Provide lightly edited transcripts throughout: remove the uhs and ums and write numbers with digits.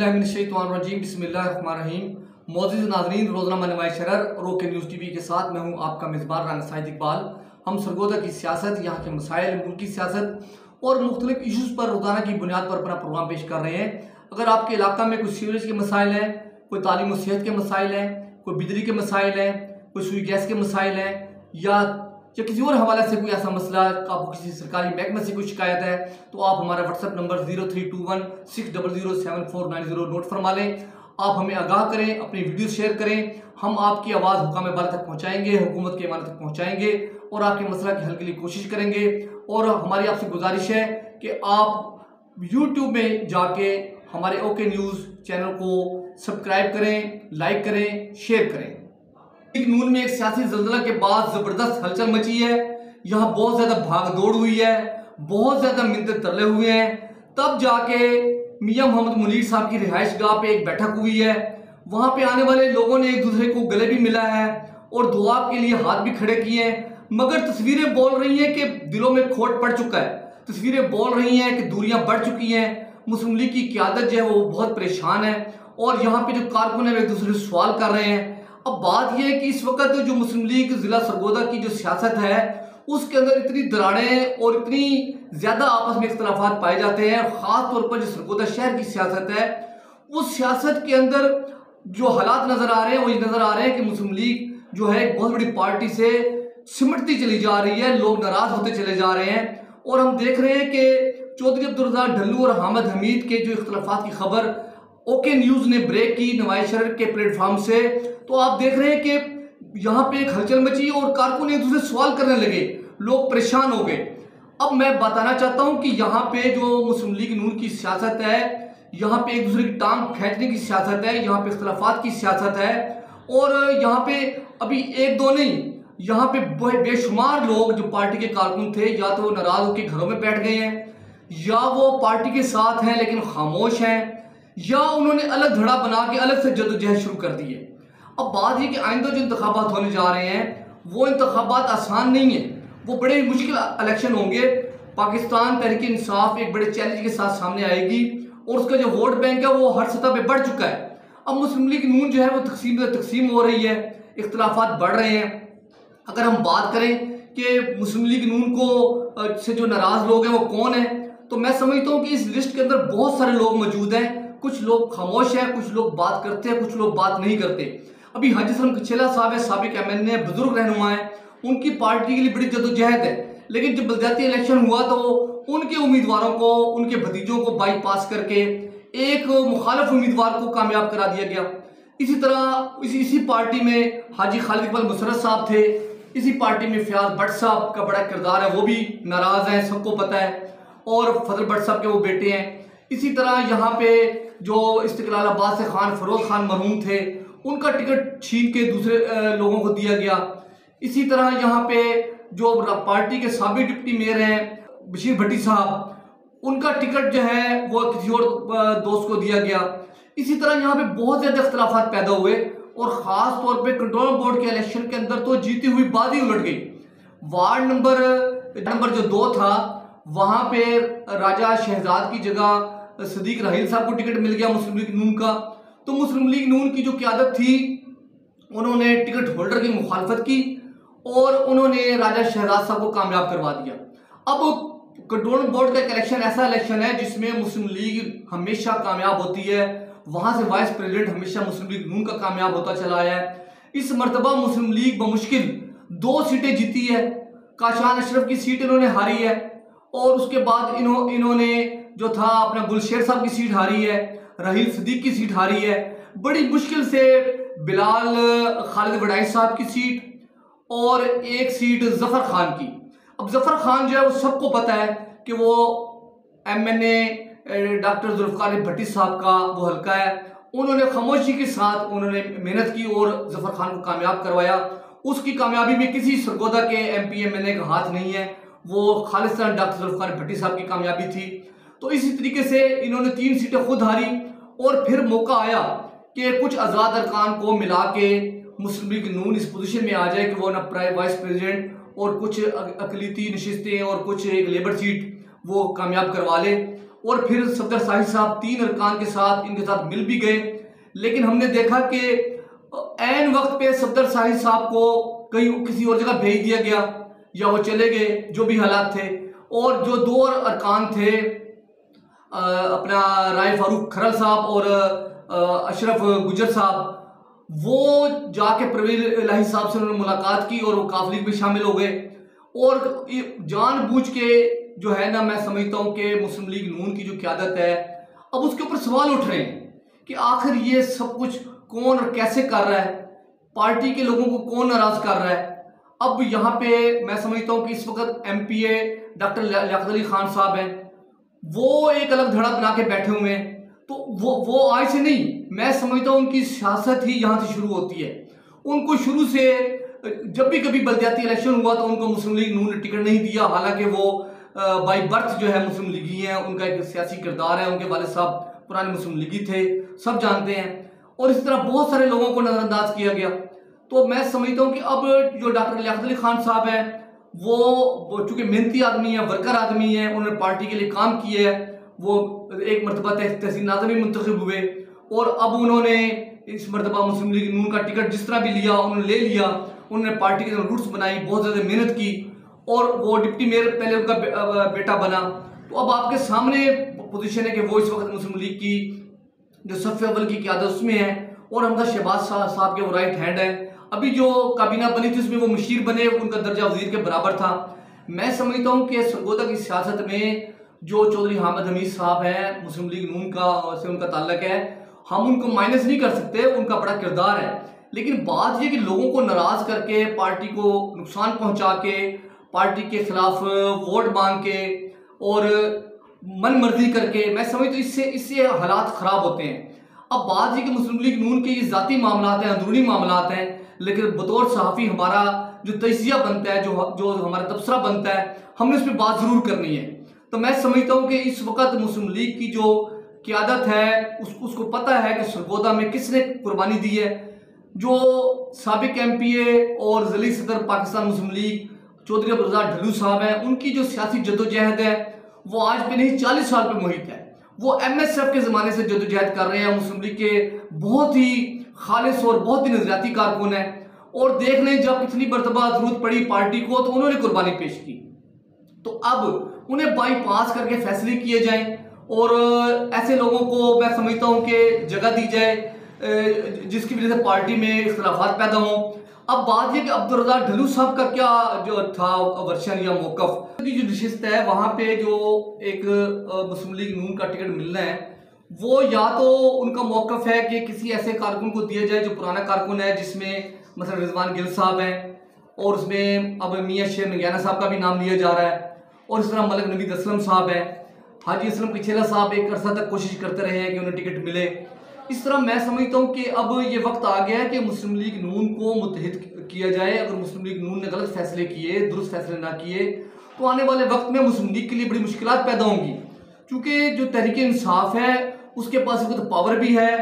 औज़ुबिल्लाहिमिनश्शैतानिर्रजीम बिस्मिल्लाहिर्रहमानिर्रहीम। मौजूद नाज़रीन, रोज़नामा नुमाइश शरर रोके न्यूज़ टीवी के साथ मैं हूँ आपका मेज़बान राना साहिद इकबाल। हम सरगोदा की सियासत, यहाँ के मसाइल, मुल्क की सियासत और मुख्तलिफ इशूज़ पर रोज़ाना की बुनियाद पर अपना प्रोग्राम पेश कर रहे हैं। अगर आपके इलाका में कोई सीवरेज के मसाइल हैं, कोई तालीम और सेहत के मसाइल हैं, कोई बिजली के मसाइल हैं, कोई सुई गैस के मसाइल हैं या किसी और हवाले से कोई ऐसा मसला, आपको किसी सरकारी महकमे से कोई शिकायत है, तो आप हमारा व्हाट्सएप नंबर 0321600740 नोट फरमा लें। आप हमें आगाह करें, अपनी वीडियो शेयर करें। हम आपकी आवाज़ हुकाम बाला तक पहुँचाएंगे, हुकूमत के ईमान तक पहुँचाएंगे और आपके मसला के हल के लिए कोशिश करेंगे। और हमारी आपसे गुजारिश है कि आप यूट्यूब में जाके हमारे ओके न्यूज़ चैनल को सब्सक्राइब करें, लाइक करें, शेयर करें। नून में एक सियासी जल्जला के बाद जबरदस्त हलचल मची है। यहाँ बहुत ज्यादा भाग दौड़ हुई है, बहुत ज्यादा मिन्नत तरले हुए हैं। तब जाके मियां मोहम्मद मुनीर साहब की रिहाइश गाह पे एक बैठक हुई है। वहां पे आने वाले लोगों ने एक दूसरे को गले भी मिला है और दुआ के लिए हाथ भी खड़े किए हैं। मगर तस्वीरें बोल रही हैं कि दिलों में खोट पड़ चुका है। तस्वीरें बोल रही हैं कि दूरियां बढ़ चुकी हैं। मुस्लिम लीग की क़यादत जो है वो बहुत परेशान है और यहाँ पे जो कारकुन है वो एक दूसरे से सवाल कर रहे हैं। अब बात यह है कि इस वक्त जो मुस्लिम लीग जिला सरगोदा की जो सियासत है उसके अंदर इतनी दरारें और इतनी ज्यादा आपस में इख्तलाफात पाए जाते हैं। खास तौर पर जो सरगोदा शहर की सियासत है उस सियासत के अंदर जो हालात नजर आ रहे हैं वो ये नजर आ रहे हैं कि मुस्लिम लीग जो है एक बहुत बड़ी पार्टी से सिमटती चली जा रही है, लोग नाराज होते चले जा रहे हैं। और हम देख रहे हैं कि चौधरी अब्दुल रज़ाक ढल्लू और हामिद हमीद के जो इख्तलाफात की खबर ओके न्यूज़ ने ब्रेक की नुमाइश शरर के प्लेटफॉर्म से, तो आप देख रहे हैं कि यहाँ पे एक हलचल मची और कारकुन एक दूसरे सवाल करने लगे, लोग परेशान हो गए। अब मैं बताना चाहता हूँ कि यहाँ पे जो मुस्लिम लीग नून की सियासत है, यहाँ पे एक दूसरे की टांग खींचने की सियासत है, यहाँ पे इख्तलाफात की सियासत है। और यहाँ पे अभी एक दो नहीं, यहाँ पे बेशुमार लोग जो पार्टी के कारकुन थे या तो वो नाराज होकर घरों में बैठ गए हैं या वो पार्टी के साथ हैं लेकिन खामोश हैं या उन्होंने अलग धड़ा बना के अलग से जदोजहद शुरू कर दी है। अब बात ये कि आइंदा जो इंतखाबात होने जा रहे हैं वो इंतखाबात आसान नहीं है, वो बड़े मुश्किल इलेक्शन होंगे। पाकिस्तान तहरीक इंसाफ एक बड़े चैलेंज के साथ सामने आएगी और उसका जो वोट बैंक है वो हर सतह पे बढ़ चुका है। अब मुस्लिम लीग नून जो है वो तकसीम हो रही है, इख्तलाफात बढ़ रहे हैं। अगर हम बात करें कि मुस्लिम लीग नून को से जो नाराज लोग हैं वो कौन है, तो मैं समझता हूँ कि इस लिस्ट के अंदर बहुत सारे लोग मौजूद हैं। कुछ लोग खामोश हैं, कुछ लोग बात करते हैं, कुछ लोग बात नहीं करते। अभी हाजी सलीम कचेला साहब है, साबिक एमएनए, बुजुर्ग रहनुमा है, उनकी पार्टी के लिए बड़ी जदोजहद है। लेकिन जब बलदियाती इलेक्शन हुआ तो उनके उम्मीदवारों को, उनके भतीजों को बाईपास करके एक मुखालिफ उम्मीदवार को कामयाब करा दिया गया। इसी तरह इसी पार्टी में हाजी खालिद इकबाल मुसर्रफ साहब थे, इसी पार्टी में फयाज भट्ट साहब का बड़ा किरदार है, वो भी नाराज हैं, सबको पता है। और फजल भट्ट साहब के वो बेटे हैं। इसी तरह यहाँ पे जो इस्तिकलालाबाद से खान फरोज खान मरहूम थे, उनका टिकट छीन के दूसरे लोगों को दिया गया। इसी तरह यहाँ पे जो पार्टी के साबिक डिप्टी मेयर हैं बशीर भट्टी साहब, उनका टिकट जो है वो किसी और दोस्त को दिया गया। इसी तरह यहाँ पे बहुत ज्यादा इख्तलाफात पैदा हुए और खास तौर पे कंट्रोल बोर्ड के इलेक्शन के अंदर तो जीती हुई बाजी उलट गई। वार्ड नंबर जो 2 था वहां पे राजा शहजाद की जगह सदीक राहील साहब को टिकट मिल गया मुस्लिम लीग नून का। तो मुस्लिम लीग नून की जो क़यादत थी उन्होंने टिकट होल्डर की मुखालफत की और उन्होंने राजा शहजाद साहब को कामयाब करवा दिया। अब कंट्रोल बोर्ड का एक इलेक्शन ऐसा इलेक्शन है जिसमें मुस्लिम लीग हमेशा कामयाब होती है, वहां से वाइस प्रेसिडेंट हमेशा मुस्लिम लीग नून का कामयाब होता चला आया है। इस मरतबा मुस्लिम लीग बमुश्किल 2 सीटें जीती है। काशान अशरफ की सीट इन्होंने हारी है और उसके बाद इन्होंने जो था अपना गुलशेर साहब की सीट हारी है, राहील सदीक की सीट हारी है। बड़ी मुश्किल से बिलाल खालिद वडाई साहब की सीट और एक सीट जफर खान की। अब जफर खान जो है वो सबको पता है कि वो एमएनए डॉक्टर जुल्फकार भट्टी साहब का वो हल्का है। उन्होंने खामोशी के साथ उन्होंने मेहनत की और जफर खान को कामयाब करवाया। उसकी कामयाबी में किसी सरगोदा के एमपी एमएनए का हाथ नहीं है, वो खालिस्तान डॉक्टर जुल्फकार भट्टी साहब की कामयाबी थी। तो इसी तरीके से इन्होंने 3 सीटें खुद हारी और फिर मौका आया कि कुछ आज़ाद अरकान को मिला के मुस्लिम लीग नून इस पोजीशन में आ जाए कि वो ना वाइस प्रेसिडेंट और कुछ अकलीती नशिस्तें और कुछ एक लेबर सीट वो कामयाब करवा ले। और फिर सफदर शाही साहब 3 अरकान के साथ इनके साथ मिल भी गए। लेकिन हमने देखा कि ऐन वक्त पे सफदर शाही साहब को कहीं किसी और जगह भेज दिया गया या वो चले गए, जो भी हालात थे। और जो 2 अरकान थे, अपना राय फारूक खरल साहब और अशरफ गुजर साहब, वो जाके परवेज इलाही साहब से उन्होंने मुलाकात की और वो काफिले में शामिल हो गए। और जानबूझ के जो है ना, मैं समझता हूँ कि मुस्लिम लीग नून की जो क़यादत है, अब उसके ऊपर सवाल उठ रहे हैं कि आखिर ये सब कुछ कौन और कैसे कर रहा है, पार्टी के लोगों को कौन नाराज कर रहा है। अब यहाँ पे मैं समझता हूँ कि इस वक्त MPA डॉक्टर लियाकत अली खान साहब हैं, वो एक अलग धड़ा बना के बैठे हुए हैं। तो वो आज से नहीं, मैं समझता हूँ उनकी सियासत ही यहाँ से शुरू होती है। उनको शुरू से जब भी कभी बलदियाती इलेक्शन हुआ तो उनको मुस्लिम लीग नून ने टिकट नहीं दिया, हालांकि वो बाई बर्थ जो है मुस्लिम लीगी हैं, उनका एक सियासी किरदार है, उनके वालिद साहब पुराने मुस्लिम लीगी थे, सब जानते हैं। और इस तरह बहुत सारे लोगों को नज़रअंदाज किया गया। तो मैं समझता हूँ कि अब जो डॉक्टर लियाकत अली खान साहब हैं, वो चूँकि मेहनती आदमी है, वर्कर आदमी है, उन्होंने पार्टी के लिए काम किया है, वो एक मरतबा तहसील नाज़िर भी मुंतखब हुए और अब उन्होंने इस मरतबा मुस्लिम लीग नून का टिकट जिस तरह भी लिया उन्होंने ले लिया। उन्होंने पार्टी के रूट्स बनाई, बहुत ज़्यादा मेहनत की और वो डिप्टी मेयर पहले उनका बेटा बना। तो अब आपके सामने पोजीशन है कि वो इस वक्त मुस्लिम लीग की जो सफ़े अव्वल की क़यादत उसमें है और हमदा शहबाज साहब के वो राइट हैंड है। अभी जो काबीना बनी थी उसमें वो मुशीर बने, उनका दर्जा वजीर के बराबर था। मैं समझता हूँ कि सरगोदा की सियासत में जो चौधरी हामिद हमीद साहब हैं, मुस्लिम लीग नून का से उनका ताल्लुक है, हम उनको माइनस नहीं कर सकते, उनका बड़ा किरदार है। लेकिन बात यह कि लोगों को नाराज करके, पार्टी को नुकसान पहुंचा के, पार्टी के खिलाफ वोट मांग के और मन मर्जी करके, मैं समझता हूँ इससे हालात ख़राब होते हैं। अब बात यह कि मुस्लिम लीग नून के ये ज़ाती मामलात हैं, अंदरूनी मामलात हैं, लेकिन बतौर सहाफ़ी हमारा जो तजिया बनता है, जो हमारा तबसरा बनता है, हमने उस पर बात ज़रूर करनी है। तो मैं समझता हूँ कि इस वक्त मुस्लिम लीग की जो क़यादत है उसको पता है कि सरगोदा में किसने कुर्बानी दी है। जो साबिक MPA और ज़ली सदर पाकिस्तान मुस्लिम लीग चौधरी अब्दुल रज़ाक ढल्लू साहब हैं, उनकी जो सियासी जद्दोजहद है वो आज पे नहीं 40 साल पे मुहित है। वो MSF के ज़माने से जद्दोजहद कर रहे हैं। मुस्लिम लीग के बहुत ही खालिस और बहुत ही नजरियाती कारकुन है और देख लें जब इतनी मरतबा जरूरत पड़ी पार्टी को तो उन्होंने कुर्बानी पेश की। तो अब उन्हें बाईपास करके फैसले किए जाएं और ऐसे लोगों को मैं समझता हूं कि जगह दी जाए जिसकी वजह से पार्टी में इख्तलाफात पैदा हों। अब बात यह कि अब्दुल रज़ाक ढल्लू साहब का क्या जो था वर्शन या मौक़िफ़ की जो नशिस्त है, वहाँ पे जो एक मुस्लिम लीग नून का टिकट मिलना है, वो या तो उनका मौक़िफ़ है कि किसी ऐसे कारकुन को दिया जाए जो पुराना कारकुन है, जिसमें मतलब रिजवान गिल साहब हैं और उसमें अब मियाँ शेर नगियाना साहब का भी नाम लिया जा रहा है और इस तरह मलिक नवीद असलम साहब हैं, हाजी असलम पिछला साहब एक अरसा तक कोशिश करते रहे हैं कि उन्हें टिकट मिले। इस तरह मैं समझता हूँ कि अब ये वक्त आ गया है कि मुस्लिम लीग नून को मुत्तहिद किया जाए। अगर मुस्लिम लीग नून ने गलत फैसले किए, दुरुस्त फैसले ना किए, तो आने वाले वक्त में मुस्लिम लीग के लिए बड़ी मुश्किलात पैदा होंगी। क्योंकि जो तहरीक इंसाफ है उसके पास तो पावर भी है,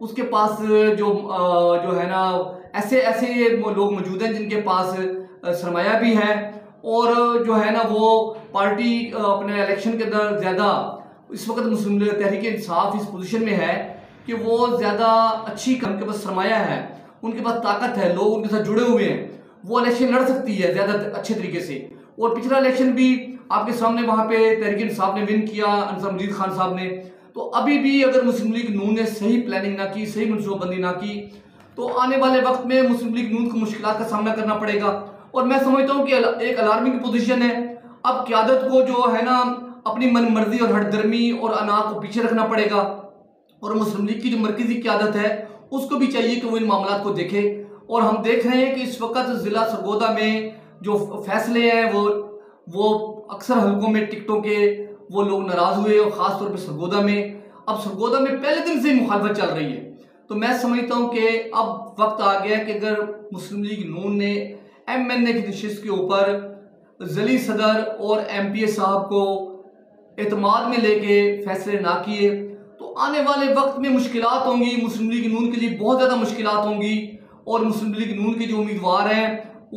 उसके पास जो है ना ऐसे लोग मौजूद हैं जिनके पास सरमाया भी है और जो है ना वो पार्टी अपने इलेक्शन के अंदर ज़्यादा इस वक्त मुस्लिम तहरीक इंसाफ इस पोजीशन में है कि वो ज़्यादा अच्छी, उनके पास सरमाया है, उनके पास ताकत है, लोग उनके साथ जुड़े हुए हैं, वो इलेक्शन लड़ सकती है ज़्यादा अच्छे तरीके से। और पिछला इलेक्शन भी आपके सामने वहाँ पे तहरीक इंसाफ ने विन किया, अंसार मजीद खान साहब ने। तो अभी भी अगर मुस्लिम लीग नून ने सही प्लानिंग ना की, सही मनसूबाबंदी ना की, तो आने वाले वक्त में मुस्लिम लीग नून को मुश्किलात का सामना करना पड़ेगा। और मैं समझता हूँ कि एक अलार्मिंग पोजीशन है। अब क़यादत को जो है ना अपनी मन मर्जी और हटदर्मी और अना को पीछे रखना पड़ेगा और मुस्लिम लीग की जो मरकजी क़यादत है उसको भी चाहिए कि वो इन मामलात को देखे। और हम देख रहे हैं कि इस वक्त ज़िला सरगोदा में जो फैसले हैं वो अक्सर हल्कों में टिकटों के वो लोग नाराज़ हुए और ख़ास तौर पर सरगोदा में। अब सरगोदा में पहले दिन से ही मुखालफत चल रही है। तो मैं समझता हूँ कि अब वक्त आ गया कि अगर मुस्लिम लीग नून ने MNA की नशिस्त के ऊपर ज़ली सदर और MPA साहब को एतमाद में लेके फैसले ना किए तो आने वाले वक्त में मुश्किलात होंगी, मुस्लिम लीग नून के लिए बहुत ज़्यादा मुश्किलात होंगी। और मुस्लिम लीग नून के जो उम्मीदवार हैं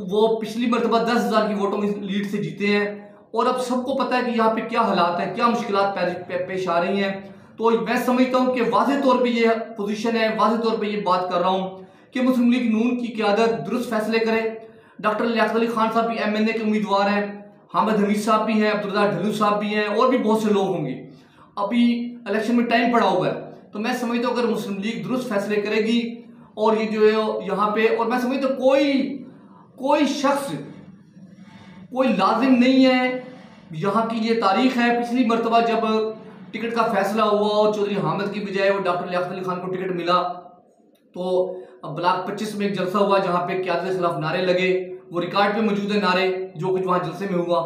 वो पिछली मरतबा 10,000 की वोटों की लीड से जीते हैं और अब सबको पता है कि यहाँ पे क्या हालात हैं, क्या मुश्किलात पेश आ रही हैं। तो मैं समझता हूँ कि वाज़ेह तौर पे ये पोजीशन है, वाज़ेह तौर पे ये बात कर रहा हूँ कि मुस्लिम लीग नून की क़यादत दुरुस्त फैसले करे। डॉक्टर लियाकत अली खान साहब भी MNA के उम्मीदवार हैं, हामिद हमीद साहब भी हैं, अब्दुल रज़ाक ढल्लू साहब भी हैं, और भी बहुत से लोग होंगे। अभी इलेक्शन में टाइम पड़ा हुआ है, तो मैं समझता हूँ अगर मुस्लिम लीग दुरुस्त फैसले करेगी और ये जो है यहाँ पे, और मैं समझता हूँ कोई शख्स, कोई लाजिम नहीं है। यहाँ की ये तारीख है, पिछली मरतबा जब टिकट का फैसला हुआ और चौधरी हामिद की बजाय वो डॉक्टर लियाकत अली खान को टिकट मिला, तो ब्लॉक 25 में एक जलसा हुआ जहाँ पे क़यादत के खिलाफ नारे लगे। वो रिकॉर्ड पे मौजूद है नारे, जो कुछ वहाँ जलसे में हुआ।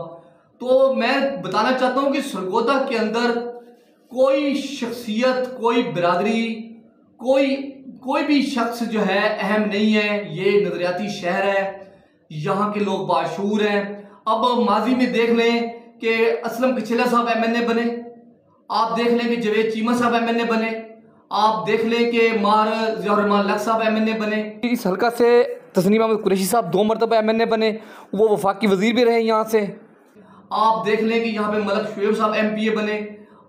तो मैं बताना चाहता हूँ कि सरगोदा के अंदर कोई शख्सियत, कोई बिरादरी, कोई भी शख्स जो है अहम नहीं है। ये नजरियाती शहर है, यहाँ के लोग बाशूर हैं। अब माजी में देख लें कि असलम कचेला साहब MNA बने, आप देख लें कि जवेद चीमा साहब MNA बने, आप देख लें कि मार ज़ियाउर-रहमान लक साहब MNA बने। इस हल्का से तस्नीम अहमद कुरैशी साहब 2 मरतबा MNA बने, वो वफाकी वजीर भी रहे यहाँ से। आप देख लें कि यहाँ पे मलक शुएब साहब MPA बने,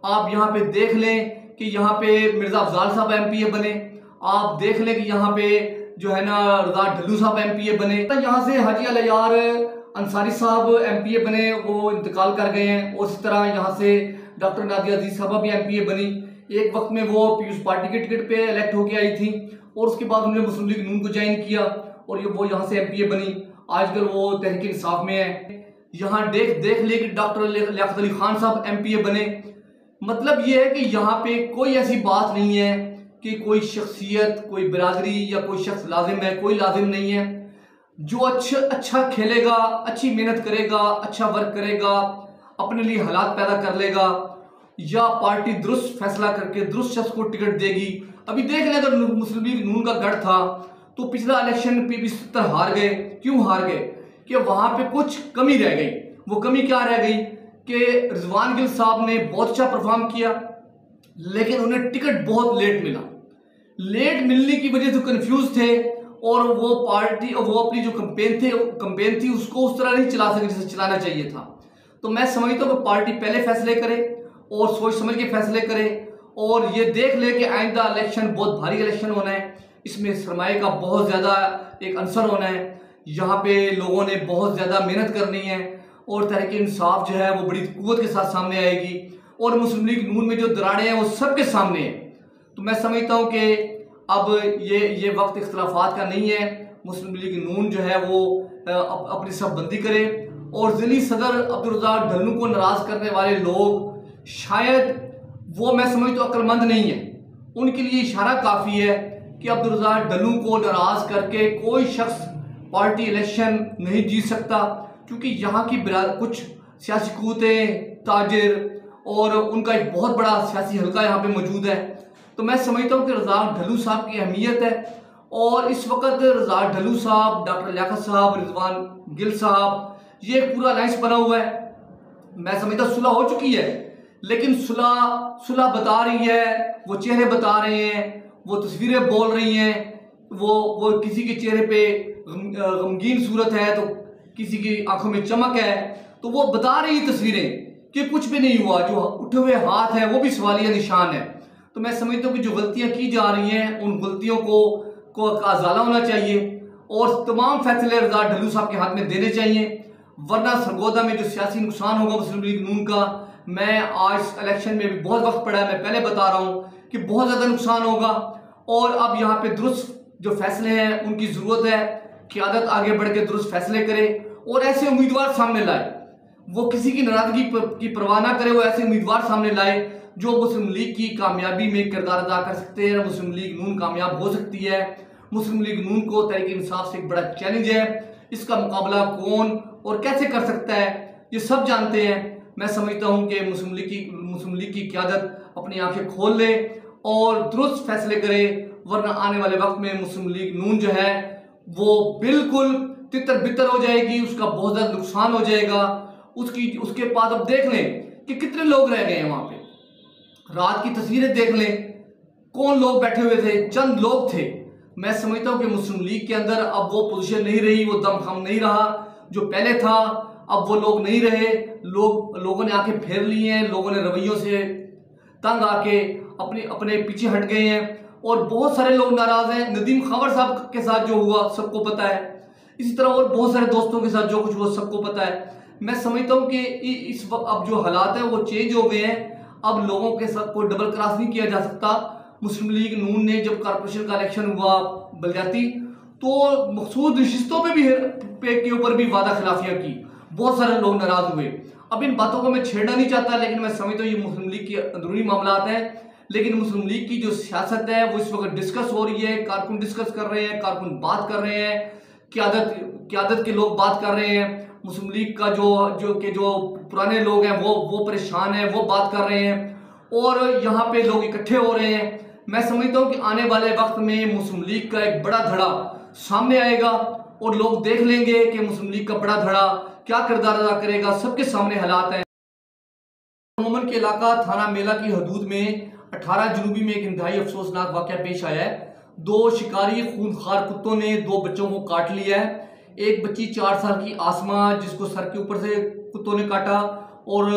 आप यहाँ पे देख लें कि यहाँ पे मिर्ज़ा अफजाल साहब MPA बने, आप देख लें कि यहाँ पे जो है ना रज़ाक ढल्लू साहब MPA बने। यहाँ से हाजी अलयार अंसारी साहब MPA बने, वो इंतकाल कर गए हैं। उस तरह यहाँ से डॉक्टर नादिया अजीज साहबा भी MPA बनी। एक वक्त में वो पीपल्स पार्टी के टिकट पे इलेक्ट होके आई थी और उसके बाद उन्होंने मुस्लिम लीग नून को ज्वाइन किया और वो यहाँ से MPA बनी। आजकल वो तहरीक इंसाफ में है। यहाँ देख ले कि डॉक्टर लियाकत अली खान साहब MPA बने। मतलब ये है कि यहाँ पे कोई ऐसी बात नहीं है कि कोई शख्सियत, कोई बिरादरी या कोई शख्स लाजिम है, कोई लाजिम नहीं है। जो अच्छा खेलेगा, अच्छी मेहनत करेगा, अच्छा वर्क करेगा, अपने लिए हालात पैदा कर लेगा, या पार्टी दुरुस्त फैसला करके दुरुस्त शख्स को टिकट देगी। अभी देख लें, अगर मुस्लिम लीग नून का गढ़ था तो पिछला इलेक्शन पे 70 हार गए। क्यों हार गए? कि वहां पे कुछ कमी रह गई। वो कमी क्या रह गई कि रिजवान गिल साहब ने बहुत अच्छा परफॉर्म किया, लेकिन उन्हें टिकट बहुत लेट मिला। लेट मिलने की वजह से कंफ्यूज थे और वो पार्टी, वो अपनी जो कंपेन थी उसको उस तरह नहीं चला सके जैसे चलाना चाहिए था। तो मैं समझता हूँ कि पार्टी पहले फैसले करे और सोच समझ के फैसले करे, और ये देख ले कि आइंदा इलेक्शन बहुत भारी इलेक्शन होना है, इसमें सरमाए का बहुत ज़्यादा एक अंसर होना है। यहाँ पे लोगों ने बहुत ज़्यादा मेहनत करनी है और तहरीक इंसाफ जो है वो बड़ी कुव्वत के साथ सामने आएगी, और मुस्लिम लीग नून में जो दरारें हैं वो सबके सामने हैं। तो मैं समझता हूँ कि अब ये वक्त इख्तलाफात का नहीं है। मुस्लिम लीग नून जो है वो अपनी सफबंदी करे, और ज़िली सदर अब्दुल रज़ाक ढल्लू को नाराज़ करने वाले लोग शायद वो, मैं समझता हूँ, अक्लमंद नहीं है। उनके लिए इशारा काफ़ी है कि अब्दुल रज़ाक ढल्लू को नाराज़ करके कोई शख्स पार्टी इलेक्शन नहीं जीत सकता, क्योंकि यहाँ की कुछ सियासी क़ुव्वतें, ताजिर और उनका एक बहुत बड़ा सियासी हल्का यहाँ पे मौजूद है। तो मैं समझता हूँ कि रज़ाक ढल्लू साहब की अहमियत है, और इस वक्त रज़ाक ढल्लू साहब, डॉक्टर लियाकत साहब, रिजवान गिल साहब, ये एक पूरा अलायंस बना हुआ है। मैं समझता सुलह हो चुकी है, लेकिन सुलह बता रही है, वो चेहरे बता रहे हैं, वो तस्वीरें बोल रही हैं, वो किसी के चेहरे पे गमगीन सूरत है तो किसी की आंखों में चमक है, तो वो बता रही तस्वीरें कि कुछ भी नहीं हुआ। जो उठे हुए हाथ है वो भी सवालिया निशान है। तो मैं समझता हूँ कि जो गलतियाँ की जा रही हैं उन गलतियों को अजाला होना चाहिए, और तमाम फैसले रज़ाक ढल्लू साहब के हाथ में देने चाहिए, वरना सरगोदा में जो सियासी नुकसान होगा मुस्लिम लीग नून का, मैं आज इलेक्शन में भी बहुत वक्त पड़ा है, मैं पहले बता रहा हूँ कि बहुत ज़्यादा नुकसान होगा। और अब यहाँ पे दुरुस्त जो फैसले हैं उनकी ज़रूरत है। क़यादत आगे बढ़ के दुरुस्त फैसले करे और ऐसे उम्मीदवार सामने लाए, वो किसी की नाराज़गी की परवाह ना करे, वो ऐसे उम्मीदवार सामने लाए जो मुस्लिम लीग की कामयाबी में किरदार अदा कर सकते हैं। मुस्लिम लीग नून कामयाब हो सकती है। मुस्लिम लीग नून को तहरीक इंसाफ से एक बड़ा चैलेंज है, इसका मुकाबला कौन और कैसे कर सकता है ये सब जानते हैं। मैं समझता हूँ कि मुस्लिम लीग की क़यादत अपनी आंखें खोल ले और दुरुस्त फैसले करे, वरना आने वाले वक्त में मुस्लिम लीग नून जो है वो बिल्कुल तितर बितर हो जाएगी, उसका बहुत ज़्यादा नुकसान हो जाएगा। उसके बाद अब देख लें कि कितने लोग रह गए हैं वहाँ पे, रात की तस्वीरें देख लें, कौन लोग बैठे हुए थे, चंद लोग थे। मैं समझता हूँ कि मुस्लिम लीग के अंदर अब वो पोजीशन नहीं रही, वो दमखम नहीं रहा जो पहले था। अब वो लोग नहीं रहे, लोगों ने आंखें फेर ली हैं, लोगों ने रवैयों से तंग आके अपने पीछे हट गए हैं और बहुत सारे लोग नाराज हैं। नदीम खावर साहब के साथ जो हुआ सबको पता है, इसी तरह और बहुत सारे दोस्तों के साथ जो कुछ हुआ सबको पता है। मैं समझता हूँ कि इस वक्त अब जो हालात है वो चेंज हो गए हैं। अब लोगों के साथ को डबल क्रॉस नहीं किया जा सकता। मुस्लिम लीग नून ने जब कारपोरेशन का इलेक्शन हुआ बलदियाती, तो मखसूस नशिस्तों पे के ऊपर भी वादा खिलाफियां की, बहुत सारे लोग नाराज हुए। अब इन बातों को मैं छेड़ना नहीं चाहता, लेकिन मैं समझता हूँ ये मुस्लिम लीग के अंदरूनी मामलात हैं। लेकिन मुस्लिम लीग की जो सियासत है वो इस वक्त डिस्कस हो रही है, कारकुन डिस्कस कर रहे हैं, कारकुन बात कर रहे हैं, क्यादत के लोग बात कर रहे हैं। मुस्लिम लीग का जो पुराने लोग हैं वो परेशान हैं, वो बात कर रहे हैं और यहाँ पे लोग इकट्ठे हो रहे हैं। मैं समझता हूँ कि आने वाले वक्त में मुस्लिम लीग का एक बड़ा धड़ा सामने आएगा और लोग देख लेंगे कि मुस्लिम लीग का बड़ा धड़ा क्या किरदार अदा करेगा। सबके सामने हालात हैं। मोमन के इलाका थाना मेला की हदूद में 18 जनवरी में एक इंतहाई अफसोसनाक वाकया पेश आया है। 2 शिकारी खूनखार कुत्तों ने 2 बच्चों को काट लिया है। एक बच्ची 4 साल की आसमा, जिसको सर के ऊपर से कुत्तों ने काटा और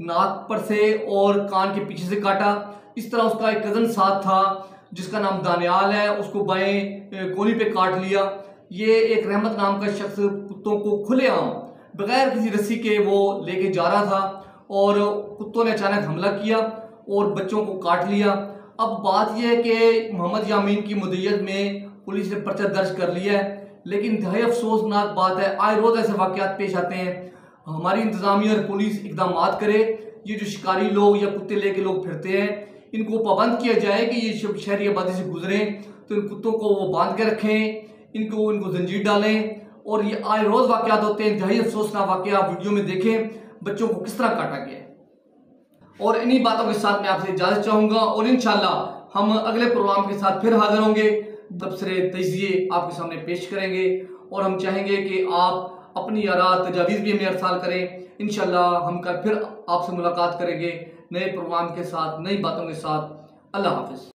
नाक पर से और कान के पीछे से काटा। इस तरह उसका एक कजन साथ था जिसका नाम दानियाल है, उसको बाएं कोहनी पे काट लिया। ये एक रहमत नाम का शख्स कुत्तों को खुलेआम बगैर किसी रस्सी के वो लेके जा रहा था और कुत्तों ने अचानक हमला किया और बच्चों को काट लिया। अब बात यह है कि मोहम्मद यामीन की मुद्दत में पुलिस ने पर्चा दर्ज कर लिया है, लेकिन इंतहाई अफसोसनाक बात है आए रोज ऐसे वाकयात पेश आते हैं। हमारी इंतजामिया और पुलिस इकदाम करे, ये जो शिकारी लोग या कुत्ते लेके लोग फिरते हैं इनको पाबंद किया जाए कि ये शहरी आबादी से गुजरें, तो इन कुत्तों को वो बांध के रखें, इनको जंजीर डालें। और ये आए रोज वाकयात होते हैं, इंतहाई अफसोसनाक वाकया आप वीडियो में देखें बच्चों को किस तरह काटा गया है। और इन्हीं बातों के साथ मैं आपसे इजाजत चाहूंगा और इंशाल्लाह हम अगले प्रोग्राम के साथ फिर हाजिर होंगे, तबसरे तजिए आपके सामने पेश करेंगे और हम चाहेंगे कि आप अपनी आरा तजावीज़ भी हमें अरसाल करें। इंशाल्लाह हम कल फिर आपसे मुलाकात करेंगे नए प्रोग्राम के साथ, नई बातों के साथ। अल्लाह हाफिज़।